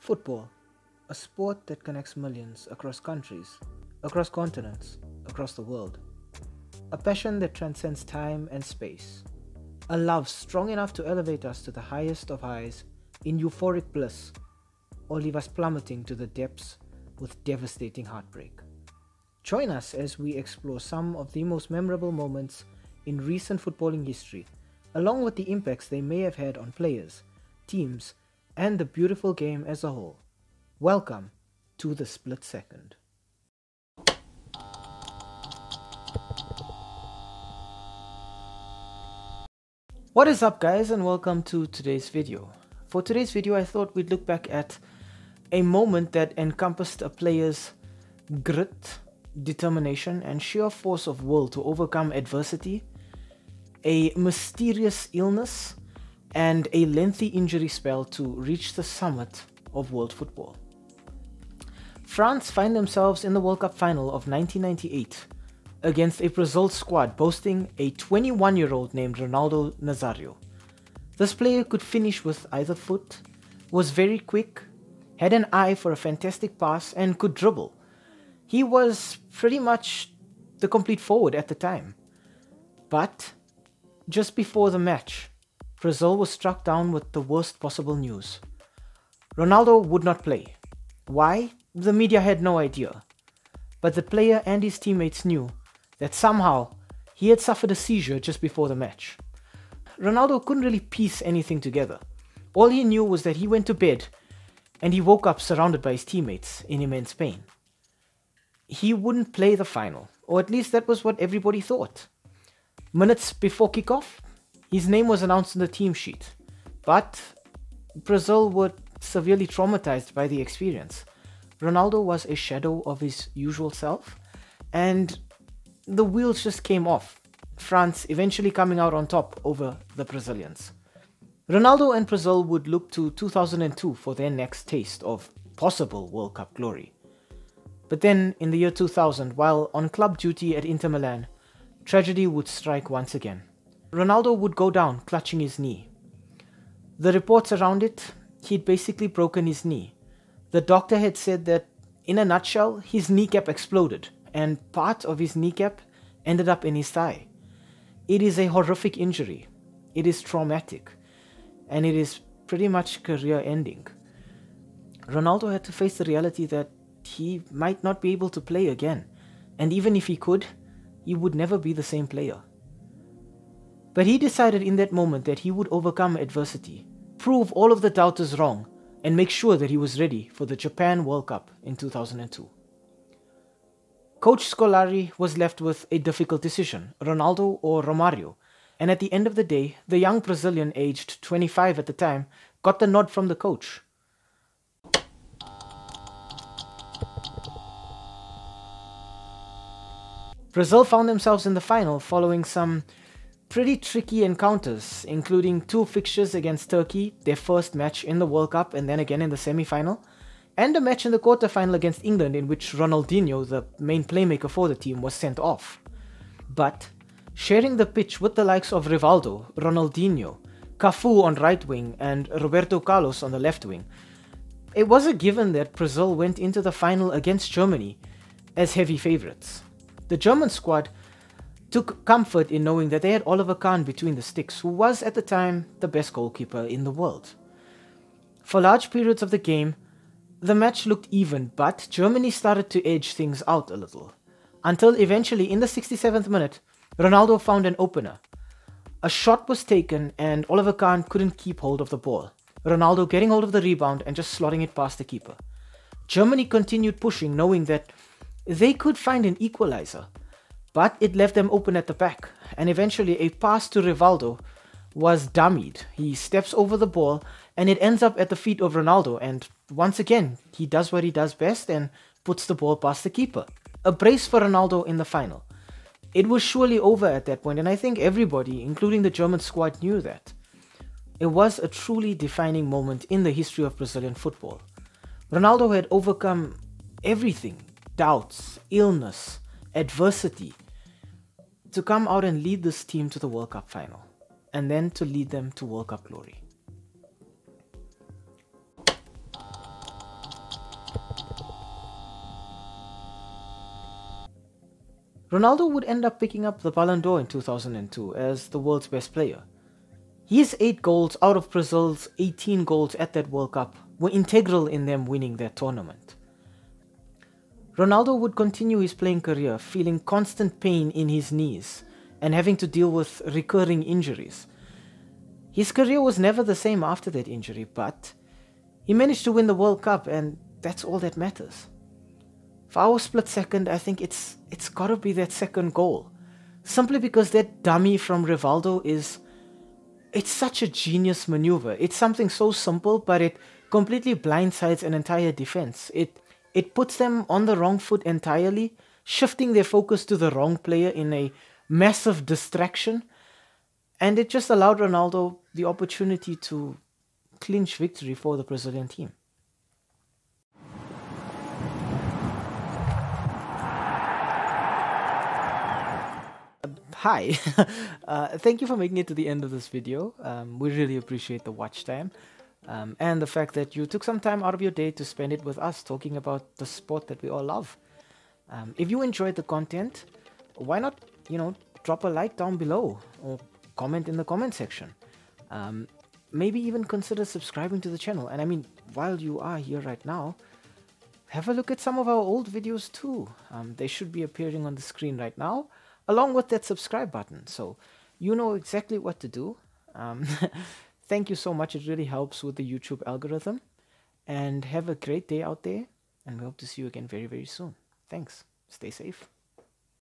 Football, a sport that connects millions across countries, across continents, across the world. A passion that transcends time and space. A love strong enough to elevate us to the highest of highs in euphoric bliss, or leave us plummeting to the depths with devastating heartbreak. Join us as we explore some of the most memorable moments in recent footballing history, along with the impacts they may have had on players, teams, and the beautiful game as a whole. Welcome to the Split Second. What is up, guys, and welcome to today's video. For today's video, I thought we'd look back at a moment that encompassed a player's grit, determination, and sheer force of will to overcome adversity, a mysterious illness, and a lengthy injury spell to reach the summit of world football. France find themselves in the World Cup final of 1998 against a Brazil squad boasting a 21-year-old named Ronaldo Nazario. This player could finish with either foot, was very quick, had an eye for a fantastic pass, and could dribble. He was pretty much the complete forward at the time. But just before the match, Brazil was struck down with the worst possible news. Ronaldo would not play. Why? The media had no idea. But the player and his teammates knew that somehow he had suffered a seizure just before the match. Ronaldo couldn't really piece anything together. All he knew was that he went to bed and he woke up surrounded by his teammates in immense pain. He wouldn't play the final, or at least that was what everybody thought. Minutes before kickoff, his name was announced on the team sheet, but Brazil were severely traumatized by the experience. Ronaldo was a shadow of his usual self, and the wheels just came off, France eventually coming out on top over the Brazilians. Ronaldo and Brazil would look to 2002 for their next taste of possible World Cup glory. But then, in the year 2000, while on club duty at Inter Milan, tragedy would strike once again. Ronaldo would go down clutching his knee. The reports around it, he'd basically broken his knee. The doctor had said that, in a nutshell, his kneecap exploded, and part of his kneecap ended up in his thigh. It is a horrific injury. It is traumatic. And it is pretty much career-ending. Ronaldo had to face the reality that he might not be able to play again. And even if he could, he would never be the same player. But he decided in that moment that he would overcome adversity, prove all of the doubters wrong, and make sure that he was ready for the Japan World Cup in 2002. Coach Scolari was left with a difficult decision, Ronaldo or Romario, and at the end of the day, the young Brazilian aged 25 at the time got the nod from the coach. Brazil found themselves in the final following some pretty tricky encounters, including two fixtures against Turkey, their first match in the World Cup and then again in the semi-final, and a match in the quarter-final against England in which Ronaldinho, the main playmaker for the team, was sent off. But sharing the pitch with the likes of Rivaldo, Ronaldinho, Cafu on right wing and Roberto Carlos on the left wing, it was a given that Brazil went into the final against Germany as heavy favourites. The German squad took comfort in knowing that they had Oliver Kahn between the sticks, who was at the time the best goalkeeper in the world. For large periods of the game, the match looked even, but Germany started to edge things out a little, until eventually in the 67th minute, Ronaldo found an opener. A shot was taken and Oliver Kahn couldn't keep hold of the ball, Ronaldo getting hold of the rebound and just slotting it past the keeper. Germany continued pushing, knowing that they could find an equalizer, but it left them open at the back, and eventually a pass to Rivaldo was dummied. He steps over the ball and it ends up at the feet of Ronaldo, and once again he does what he does best and puts the ball past the keeper. A brace for Ronaldo in the final. It was surely over at that point, and I think everybody, including the German squad, knew that. It was a truly defining moment in the history of Brazilian football. Ronaldo had overcome everything, doubts, illness, adversity, to come out and lead this team to the World Cup final, and then to lead them to World Cup glory. Ronaldo would end up picking up the Ballon d'Or in 2002 as the world's best player. His 8 goals out of Brazil's 18 goals at that World Cup were integral in them winning that tournament. Ronaldo would continue his playing career feeling constant pain in his knees and having to deal with recurring injuries. His career was never the same after that injury, but he managed to win the World Cup, and that's all that matters. For our split second, I think it's gotta be that second goal. Simply because that dummy from Rivaldo it's such a genius maneuver. It's something so simple, but it completely blindsides an entire defense. It puts them on the wrong foot entirely, shifting their focus to the wrong player in a massive distraction, and it just allowed Ronaldo the opportunity to clinch victory for the Brazilian team. Hi, thank you for making it to the end of this video. We really appreciate the watch time and the fact that you took some time out of your day to spend it with us talking about the sport that we all love. If you enjoyed the content, why not, drop a like down below or comment in the comment section. Maybe even consider subscribing to the channel. And I mean, while you are here right now, have a look at some of our old videos too. They should be appearing on the screen right now, along with that subscribe button, so you know exactly what to do. Thank you so much, it really helps with the YouTube algorithm, and have a great day out there, and we hope to see you again very, very soon. Thanks, stay safe.